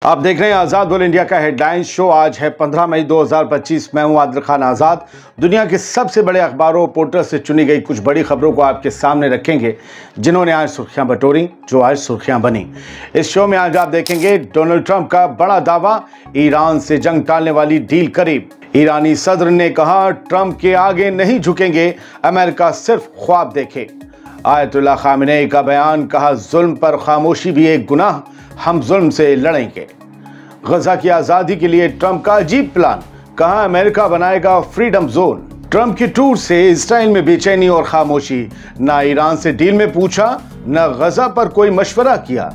आप देख रहे हैं आज़ाद बोल इंडिया का हेडलाइन शो। आज है 15 मई 2025। मैं हूं आदिल खान आज़ाद। दुनिया के सबसे बड़े अखबारों पोर्टल से चुनी गई कुछ बड़ी खबरों को आपके सामने रखेंगे, जिन्होंने आज सुर्खियां बटोरी, जो आज सुर्खियां बनी। इस शो में आज आप देखेंगे डोनाल्ड ट्रंप का बड़ा दावा, ईरान से जंग टालने वाली डील करीब। ईरानी सदर ने कहा ट्रंप के आगे नहीं झुकेंगे, अमेरिका सिर्फ ख्वाब देखे। आयतुल्लाह खामेनी का बयान, कहा जुल्म पर खामोशी भी एक गुनाह, हम जुल्म से लड़ेंगे। गजा की आजादी के लिए ट्रंप का अजीब प्लान, कहा अमेरिका बनाएगा फ्रीडम जोन। ट्रंप की टूर से इजराइल में बेचैनी और खामोशी, ना ईरान से डील में पूछा, न गजा पर कोई मशवरा किया।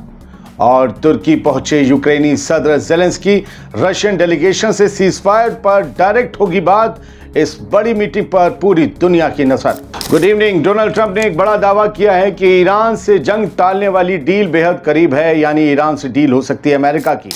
और तुर्की पहुंचे यूक्रेनी सदर ज़ेलेंस्की, रशियन डेलीगेशन से सीजफायर पर डायरेक्ट होगी बात। इस बड़ी मीटिंग पर पूरी दुनिया की नजर। Good evening. डोनाल्ड ट्रंप ने एक बड़ा दावा किया है कि ईरान से जंग टालने वाली डील बेहद करीब है, यानी ईरान से डील हो सकती है अमेरिका की।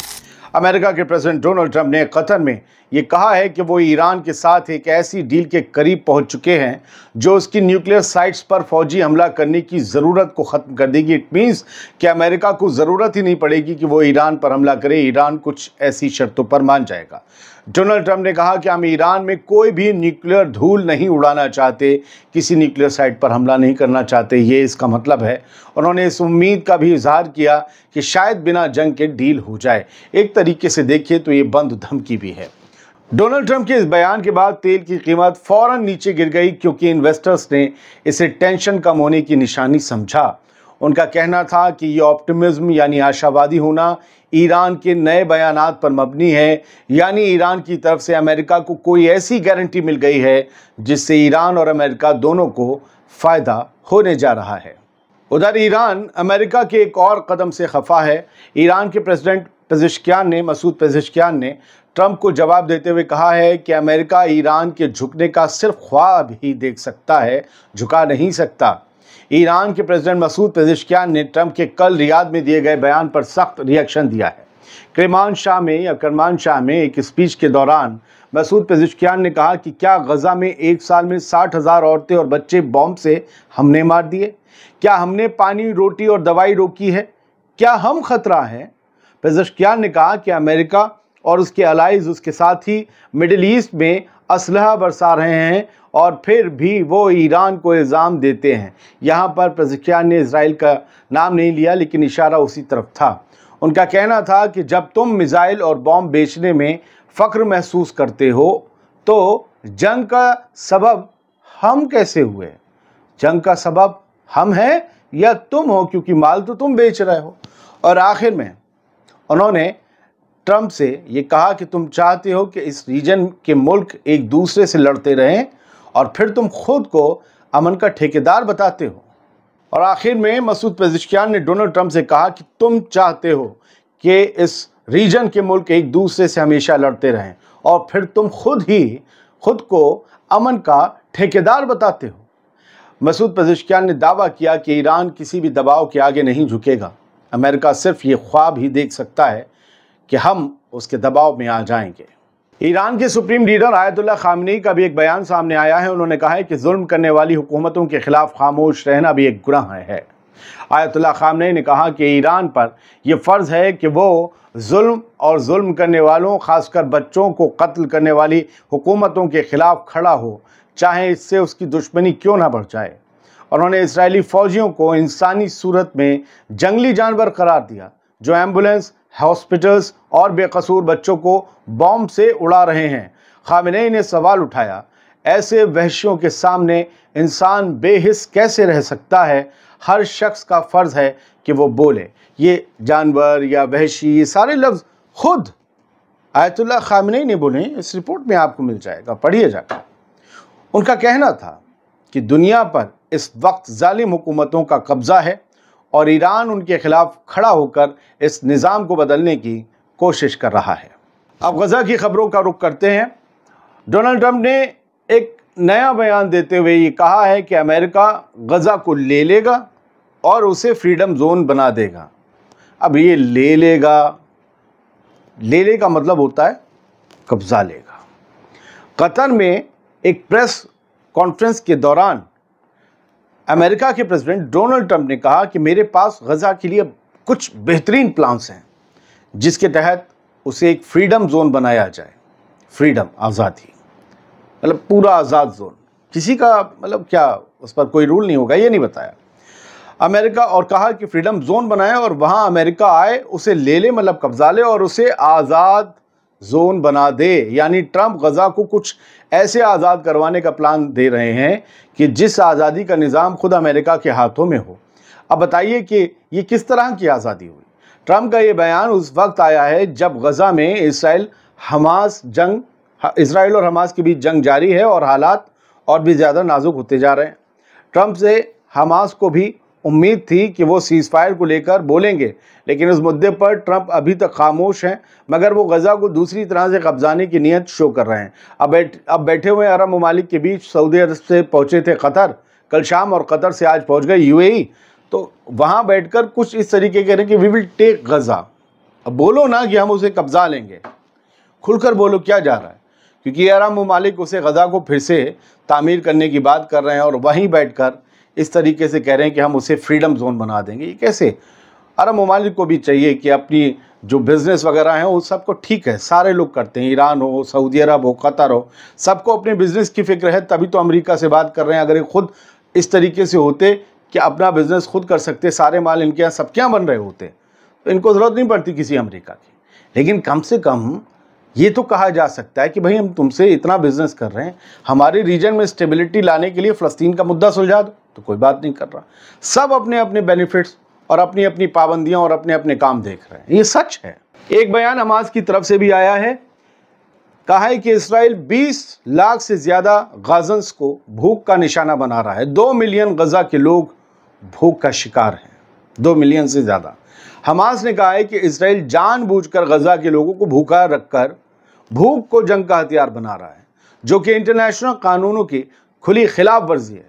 अमेरिका के प्रेसिडेंट डोनाल्ड ट्रंप ने कतर में ये कहा है कि वो ईरान के साथ एक ऐसी डील के करीब पहुंच चुके हैं जो उसकी न्यूक्लियर साइट्स पर फौजी हमला करने की ज़रूरत को ख़त्म कर देगी। इट मीन्स कि अमेरिका को ज़रूरत ही नहीं पड़ेगी कि वो ईरान पर हमला करे, ईरान कुछ ऐसी शर्तों पर मान जाएगा। डोनाल्ड ट्रंप ने कहा कि हम ईरान में कोई भी न्यूक्लियर धूल नहीं उड़ाना चाहते, किसी न्यूक्लियर साइट पर हमला नहीं करना चाहते, ये इसका मतलब है। उन्होंने इस उम्मीद का भी इजहार किया कि शायद बिना जंग के डील हो जाए। एक तरीके से देखिए तो ये बंद धमकी भी है। डोनाल्ड ट्रंप के इस बयान के बाद तेल की कीमत फौरन नीचे गिर गई, क्योंकि इन्वेस्टर्स ने इसे टेंशन कम होने की निशानी समझा। उनका कहना था कि ये ऑप्टिमिज्म यानी आशावादी होना ईरान के नए बयानात पर मबनी है, यानी ईरान की तरफ से अमेरिका को कोई ऐसी गारंटी मिल गई है जिससे ईरान और अमेरिका दोनों को फ़ायदा होने जा रहा है। उधर ईरान अमेरिका के एक और कदम से खफा है। ईरान के प्रेसिडेंट मसूद पेज़ेश्कियान ने ट्रंप को जवाब देते हुए कहा है कि अमेरिका ईरान के झुकने का सिर्फ ख्वाब ही देख सकता है, झुका नहीं सकता। ईरान के प्रेसिडेंट मसूद पेज़ेश्कियान ने ट्रंप के कल रियाद में दिए गए बयान पर सख्त रिएक्शन दिया है। करमानशाह में एक स्पीच के दौरान मसूद पेज़ेश्कियान ने कहा कि क्या गजा में एक साल में 60,000 औरतें और बच्चे बॉम्ब से हमने मार दिए? क्या हमने पानी, रोटी और दवाई रोकी है? क्या हम खतरा हैं? पेज़ेश्कियान ने कहा कि अमेरिका और उसके अलाइज, उसके साथ ही मिडिल ईस्ट में असलहा बरसा रहे हैं और फिर भी वो ईरान को इल्ज़ाम देते हैं। यहाँ पर पेज़ेश्कियान ने इजराइल का नाम नहीं लिया, लेकिन इशारा उसी तरफ था। उनका कहना था कि जब तुम मिसाइल और बॉम्ब बेचने में फ़ख्र महसूस करते हो तो जंग का सबब हम कैसे हुए? जंग का सबब हम हैं या तुम हो, क्योंकि माल तो तुम बेच रहे हो। और आखिर में उन्होंने ट्रंप से ये कहा कि तुम चाहते हो कि इस रीजन के मुल्क एक दूसरे से लड़ते रहें और फिर तुम खुद को अमन का ठेकेदार बताते हो। और आखिर में मसूद पेज़ेश्कियान ने डोनाल्ड ट्रंप से कहा कि तुम चाहते हो कि इस रीजन के मुल्क एक दूसरे से हमेशा लड़ते रहें और फिर तुम खुद को अमन का ठेकेदार बताते हो। मसूद पेज़ेश्कियान ने दावा किया कि ईरान किसी भी दबाव के आगे नहीं झुकेगा। अमेरिका सिर्फ ये ख्वाब ही देख सकता है कि हम उसके दबाव में आ जाएंगे। ईरान के सुप्रीम लीडर आयतुल्लाह खामेनी का भी एक बयान सामने आया है। उन्होंने कहा है कि जुल्म करने वाली हुकूमतों के खिलाफ खामोश रहना भी एक गुनाह है। आयतुल्लाह खामेनी ने कहा कि ईरान पर यह फ़र्ज़ है कि वो जुल्म करने वालों, खासकर बच्चों को कत्ल करने वाली हुकूमतों के खिलाफ खड़ा हो, चाहे इससे उसकी दुश्मनी क्यों ना बढ़ जाए। उन्होंने इजरायली फ़ौजियों को इंसानी सूरत में जंगली जानवर करार दिया, जो एम्बुलेंस, हॉस्पिटल्स और बेकसूर बच्चों को बॉम्ब से उड़ा रहे हैं। खामेनी ने सवाल उठाया, ऐसे वहशियों के सामने इंसान बेहिस कैसे रह सकता है? हर शख्स का फ़र्ज़ है कि वो बोले। ये जानवर या वहशी, ये सारे लफ्ज़ खुद आयतुल्लाह खामेनी ने बोले। इस रिपोर्ट में आपको मिल जाएगा, पढ़िए जाकर। उनका कहना था कि दुनिया पर इस वक्त जालिम हुकूमतों का कब्ज़ा है और ईरान उनके खिलाफ खड़ा होकर इस निज़ाम को बदलने की कोशिश कर रहा है। अब गजा की खबरों का रुख करते हैं। डोनाल्ड ट्रंप ने एक नया बयान देते हुए ये कहा है कि अमेरिका गजा को ले लेगा और उसे फ्रीडम जोन बना देगा। अब ये ले लेगा मतलब होता है कब्जा लेगा। कतर में एक प्रेस कॉन्फ्रेंस के दौरान अमेरिका के प्रेसिडेंट डोनाल्ड ट्रंप ने कहा कि मेरे पास गजा के लिए कुछ बेहतरीन प्लान्स हैं, जिसके तहत उसे एक फ्रीडम जोन बनाया जाए। फ्रीडम, आज़ादी, मतलब पूरा आज़ाद जोन, किसी का मतलब क्या उस पर कोई रूल नहीं होगा, ये नहीं बताया अमेरिका। और कहा कि फ्रीडम जोन बनाए और वहाँ अमेरिका आए, उसे ले ले, मतलब कब्जा ले और उसे आज़ाद जोन बना दे। यानी ट्रंप गजा को कुछ ऐसे आज़ाद करवाने का प्लान दे रहे हैं कि जिस आज़ादी का निज़ाम खुद अमेरिका के हाथों में हो। अब बताइए कि ये किस तरह की आज़ादी हुई। ट्रंप का ये बयान उस वक्त आया है जब गजा में इसराइल और हमास के बीच जंग जारी है और हालात और भी ज़्यादा नाजुक होते जा रहे हैं। ट्रंप से हमास को भी उम्मीद थी कि वो सीज़ फायर को लेकर बोलेंगे, लेकिन इस मुद्दे पर ट्रंप अभी तक खामोश हैं, मगर वो गजा को दूसरी तरह से कब्जाने की नीयत शो कर रहे हैं। अब बैठे हुए अरब ममालिक के बीच सऊदी अरब से पहुँचे थे कतर कल शाम और कतर से आज पहुँच गए यूएई। तो वहाँ बैठकर कुछ इस तरीके कह रहे हैं कि वी विल टेक गजा। अब बोलो ना कि हम उसे कब्जा लेंगे, खुलकर बोलो क्या जा रहा है, क्योंकि अरब ममालिक उसे गजा को फिर से तामीर करने की बात कर रहे हैं और वहीं बैठकर इस तरीके से कह रहे हैं कि हम उसे फ्रीडम जोन बना देंगे। ये कैसे? अरब ममालिक को भी चाहिए कि अपनी जो बिज़नेस वगैरह हैं वो सबको, ठीक है सारे लोग करते हैं, ईरान हो, सऊदी अरब हो, कतर हो, सबको अपने बिज़नेस की फ़िक्र है, तभी तो अमेरिका से बात कर रहे हैं। अगर ये खुद इस तरीके से होते कि अपना बिज़नेस खुद कर सकते, सारे माल इनके यहाँ सब क्या बन रहे होते, तो इनको ज़रूरत नहीं पड़ती किसी अमेरिका की। लेकिन कम से कम ये तो कहा जा सकता है कि भाई हम तुमसे इतना बिजनेस कर रहे हैं, हमारे रीजन में स्टेबिलिटी लाने के लिए फ़लस्तीन का मुद्दा सुलझा दो, तो कोई बात नहीं कर रहा। सब अपने अपने बेनिफिट्स और अपनी अपनी पाबंदियां और अपने अपने काम देख रहे हैं। ये सच है। एक बयान हमास की तरफ से भी आया है, कहा है कि इसराइल 20 लाख से ज़्यादा गाज़न्स को भूख का निशाना बना रहा है। 2 मिलियन गजा के लोग भूख का शिकार हैं, 2 मिलियन से ज़्यादा। हमास ने कहा है कि इसराइल जानबूझकर गजा के लोगों को भूखा रखकर भूख को जंग का हथियार बना रहा है, जो कि इंटरनेशनल कानूनों की खुली खिलाफ वर्जी है।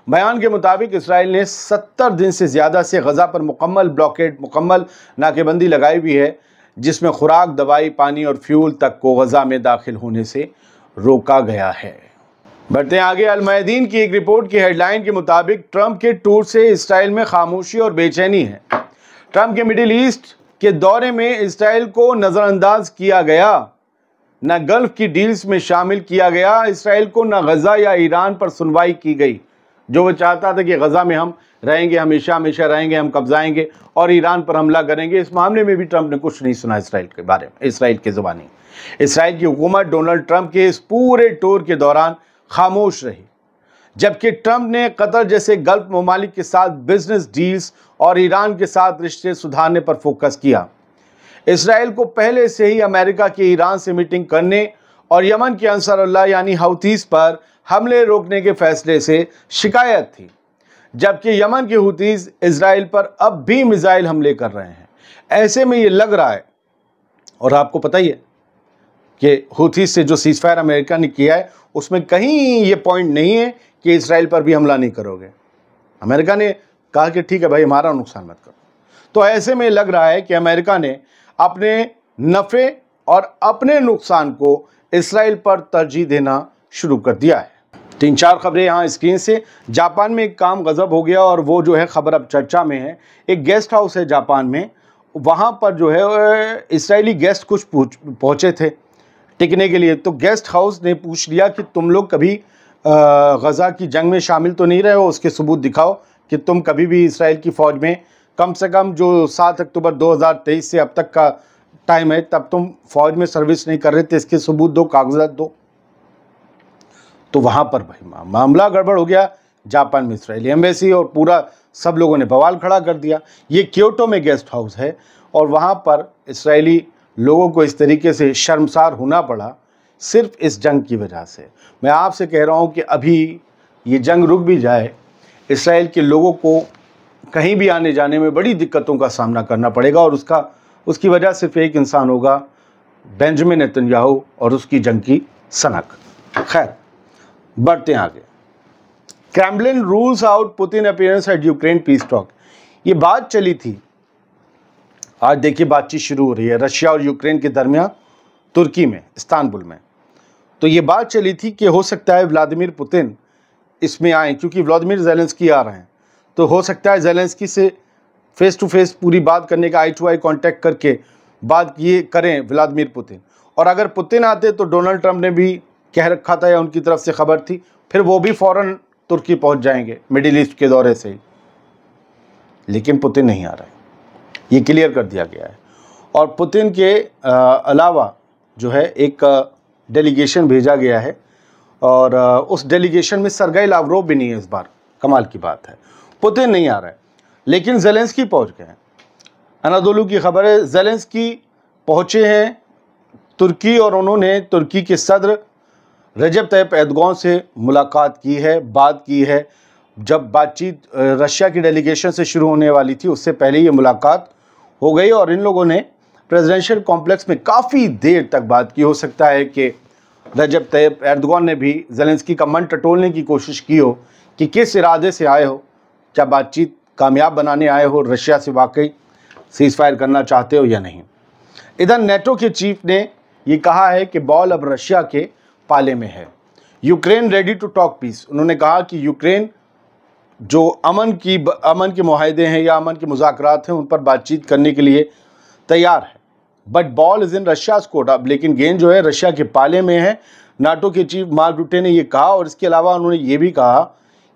बयान के मुताबिक इसराइल ने 70 दिन से ज़्यादा से गजा पर मुकम्मल ब्लॉकेड, मुकम्मल नाकेबंदी लगाई हुई है, जिसमें खुराक, दवाई, पानी और फ्यूल तक को गजा में दाखिल होने से रोका गया है। बढ़ते आगे, अल मयादीन की एक रिपोर्ट की हेडलाइन के मुताबिक ट्रंप के टूर से इसराइल में खामोशी और बेचैनी है। ट्रंप के मिडिल ईस्ट के दौरे में इसराइल को नज़रअंदाज किया गया, न गल्फ की डील्स में शामिल किया गया इसराइल को, न गजा या ईरान पर सुनवाई की गई। जो वो चाहता था कि गजा में हम रहेंगे, हमेशा हमेशा रहेंगे, हम कब्जाएंगे और ईरान पर हमला करेंगे, इस मामले में भी ट्रंप ने कुछ नहीं सुना इसराइल के बारे में, इसराइल की ज़ुबानी। इसराइल की हुकूमत डोनाल्ड ट्रंप के इस पूरे टूर के दौरान खामोश रही, जबकि ट्रंप ने कतर जैसे गल्फ ममालिक के साथ बिजनेस डील्स और ईरान के साथ रिश्ते सुधारने पर फोकस किया। इसराइल को पहले से ही अमेरिका की ईरान से मीटिंग करने और यमन के अंसारुल्लाह यानी हौतीस पर हमले रोकने के फैसले से शिकायत थी, जबकि यमन के हूतीस इसराइल पर अब भी मिसाइल हमले कर रहे हैं। ऐसे में ये लग रहा है, और आपको पता ही है कि हूतीस से जो सीज़फायर अमेरिका ने किया है उसमें कहीं ये पॉइंट नहीं है कि इसराइल पर भी हमला नहीं करोगे। अमेरिका ने कहा कि ठीक है भाई, हमारा नुकसान मत करो। तो ऐसे में लग रहा है कि अमेरिका ने अपने नफ़े और अपने नुकसान को इसराइल पर तरजीह देना शुरू कर दिया है। 3-4 खबरें यहाँ स्क्रीन से। जापान में एक काम गज़ब हो गया और वो जो है खबर अब चर्चा में है। एक गेस्ट हाउस है जापान में, वहाँ पर जो है इसराइली गेस्ट कुछ पहुँचे थे टिकने के लिए। तो गेस्ट हाउस ने पूछ लिया कि तुम लोग कभी गज़ा की जंग में शामिल तो नहीं रहे हो, उसके सबूत दिखाओ कि तुम कभी भी इसराइल की फ़ौज में, कम से कम जो 7 अक्टूबर 2023 से अब तक का टाइम है, तब तुम फ़ौज में सर्विस नहीं कर रहे थे, इसके सबूत दो, कागजात दो। तो वहाँ पर भाई मामला गड़बड़ हो गया जापान में। इसराइली एम्बेसी और पूरा सब लोगों ने बवाल खड़ा कर दिया। ये क्योटो में गेस्ट हाउस है और वहाँ पर इसराइली लोगों को इस तरीके से शर्मसार होना पड़ा सिर्फ इस जंग की वजह से। मैं आपसे कह रहा हूँ कि अभी ये जंग रुक भी जाए, इसराइल के लोगों को कहीं भी आने जाने में बड़ी दिक्कतों का सामना करना पड़ेगा और उसकी वजह सिर्फ एक इंसान होगा, बेंजामिन नेतन्याहू और उसकी जंग की सनक। खैर, बढ़ते हैं आगे। Kremlin rules out Putin appearance at Ukraine peace talk. ये बात चली थी, आज देखिए बातचीत शुरू हो रही है रशिया और यूक्रेन के दरमियान तुर्की में, इस्तांबुल में। तो ये बात चली थी कि हो सकता है व्लादिमीर पुतिन इसमें आए, क्योंकि व्लादिमीर ज़ेलेंस्की आ रहे हैं, तो हो सकता है ज़ेलेंस्की से फेस टू फेस पूरी बात करने का, आई टू आई कांटेक्ट करके बात ये करें व्लादिमीर पुतिन, और अगर पुतिन आते तो डोनाल्ड ट्रंप ने भी कह रखा था या उनकी तरफ से खबर थी, फिर वो भी फ़ौरन तुर्की पहुंच जाएंगे मिडिल ईस्ट के दौरे से ही। लेकिन पुतिन नहीं आ रहा है, ये क्लियर कर दिया गया है। और पुतिन के अलावा जो है एक डेलीगेशन भेजा गया है, और उस डेलीगेशन में सरगेई लावरोव भी नहीं है इस बार। कमाल की बात है, पुतिन नहीं आ रहा है, लेकिन ज़ेलेंस्की पहुंच गए हैं। अनादोलू की खबर है, ज़ेलेंस्की पहुंचे हैं तुर्की और उन्होंने तुर्की के सदर रजब तैयप एर्दोगान से मुलाकात की है, बात की है। जब बातचीत रशिया की डेलीगेशन से शुरू होने वाली थी उससे पहले ये मुलाकात हो गई और इन लोगों ने प्रेसिडेंशियल कॉम्प्लेक्स में काफ़ी देर तक बात की। हो सकता है कि रजब तैयप एर्दोगान ने भी ज़ेलेंस्की का मन टटोलने की कोशिश की हो कि किस इरादे से आए हो, क्या बातचीत कामयाब बनाने आए हो, रशिया से वाकई सीज़ फायर करना चाहते हो या नहीं। इधर नेटो के चीफ ने ये कहा है कि बॉल अब रशिया के पाले में है। Ukraine ready to talk peace. उन्होंने कहा कि यूक्रेन जो अमन के मुआहदे हैं या अमन के मुज़ाकरात हैं उन पर बातचीत करने के लिए तैयार है, but ball is in Russia's court. अब लेकिन गेंद जो है रशिया के पाले में है। नाटो के चीफ मार्क रूटे ने ये कहा, और इसके अलावा उन्होंने ये भी कहा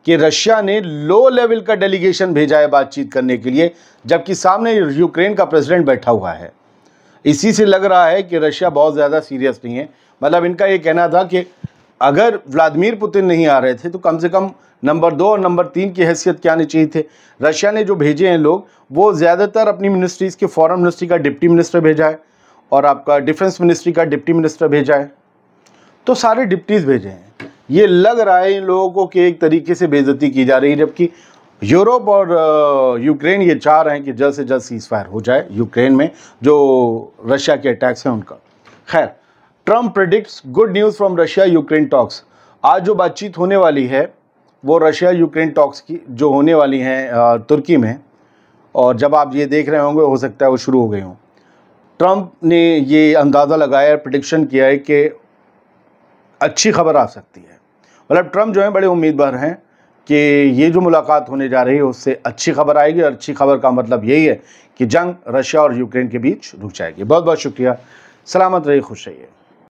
कि रशिया ने लो लेवल का डेलीगेशन भेजा है बातचीत करने के लिए, जबकि सामने यूक्रेन का प्रेसिडेंट बैठा हुआ है। इसी से लग रहा है कि रशिया बहुत ज़्यादा सीरियस नहीं है। मतलब इनका ये कहना था कि अगर व्लादिमीर पुतिन नहीं आ रहे थे तो कम से कम नंबर 2 और नंबर 3 की हैसियत क्या आनी चाहिए थे। रशिया ने जो भेजे हैं लोग वो ज़्यादातर अपनी मिनिस्ट्रीज़ के फॉरेन मिनिस्ट्री का डिप्टी मिनिस्टर भेजा है और आपका डिफेंस मिनिस्ट्री का डिप्टी मिनिस्टर भेजा है, तो सारे डिप्टीज़ भेजे हैं। ये लग रहा है इन लोगों को कि एक तरीके से बेइज्जती की जा रही है, जबकि यूरोप और यूक्रेन ये चाह रहे हैं कि जल्द से जल्द सीज़ फायर हो जाए यूक्रेन में जो रशिया के अटैक्स हैं उनका। खैर, Trump predicts good news from Russia Ukraine talks. आज जो बातचीत होने वाली है वो रशिया यूक्रेन टॉक्स की जो होने वाली हैं तुर्की में, और जब आप ये देख रहे होंगे हो सकता है वो शुरू हो गई हों। ट्रम्प ने ये अंदाज़ा लगाया, प्रेडिक्शन किया है कि अच्छी खबर आ सकती है। मतलब ट्रम्प जो है बड़े उम्मीदवार हैं कि ये जो मुलाकात होने जा रही है उससे अच्छी खबर आएगी, और अच्छी खबर का मतलब यही है कि जंग रशिया और यूक्रेन के बीच रुक जाएगी। बहुत बहुत शुक्रिया, सलामत रहिए, खुश रहिए।